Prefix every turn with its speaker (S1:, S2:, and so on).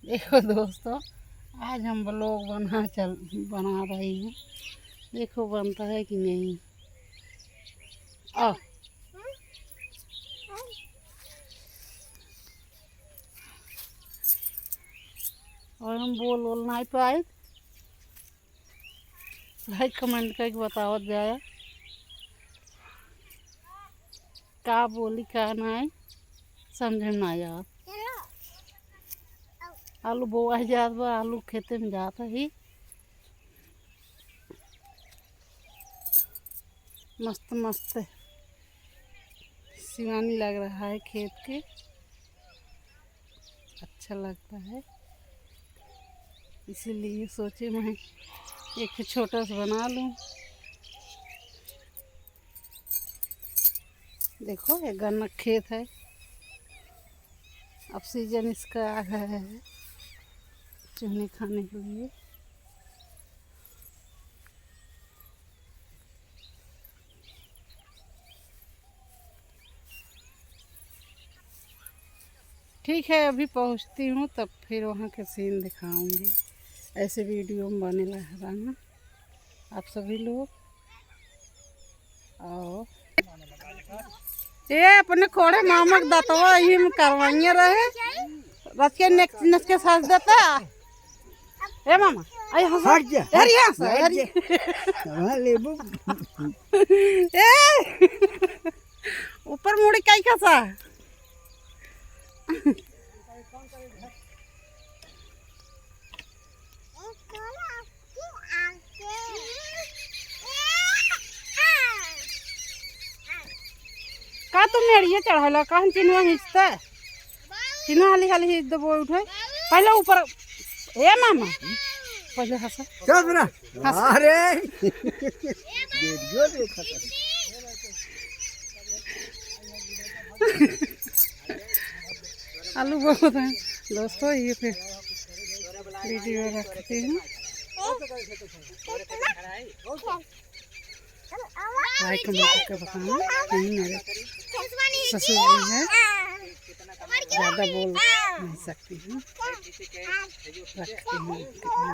S1: देखो दोस्तों, आज हम ब्लॉग बना रही हूँ। देखो बनता है कि नहीं। आ और हम बोल नहीं पाए। लाइक कमेंट करके बताओ जाए का बोली का नहीं समझ में ना आया। आलू बोआ जात बा, आलू खेते में जाता ही मस्त मस्त सिवानी लग रहा है खेत के, अच्छा लगता है। इसीलिए सोचे मैं एक छोटा सा बना लूं। देखो ये गन्ना खेत है, अब सीजन इसका आ गया है चुने खाने के लिए। ठीक है, अभी पहुंचती हूँ तब फिर वहाँ के सीन दिखाऊंगी। ऐसे वीडियो में बने रहना आप सभी लोग। और ये अपने खोड़े मामक दतवा ही में करवाइए रहे रच के नच के साथ देता ए मामा आई हट जा यार यहां से यार लेबू ए ऊपर मुड़ी काई खसा का तुम नेड़िए चढ़ाला कहन चिन्हवा हिचते चिन्ह हाली हाली हिच दबो उठे पहले ऊपर ए मामा पहले हंसा चल ना अरे वीडियो देखा आलू बहुत है दोस्तों। ये फिर वीडियो रखती हूँ, लाइक कमेंट करके बताना। नहीं मेरे ससुर जी है, ज़्यादा बोल नहीं सकती हूँ, रखती हूँ।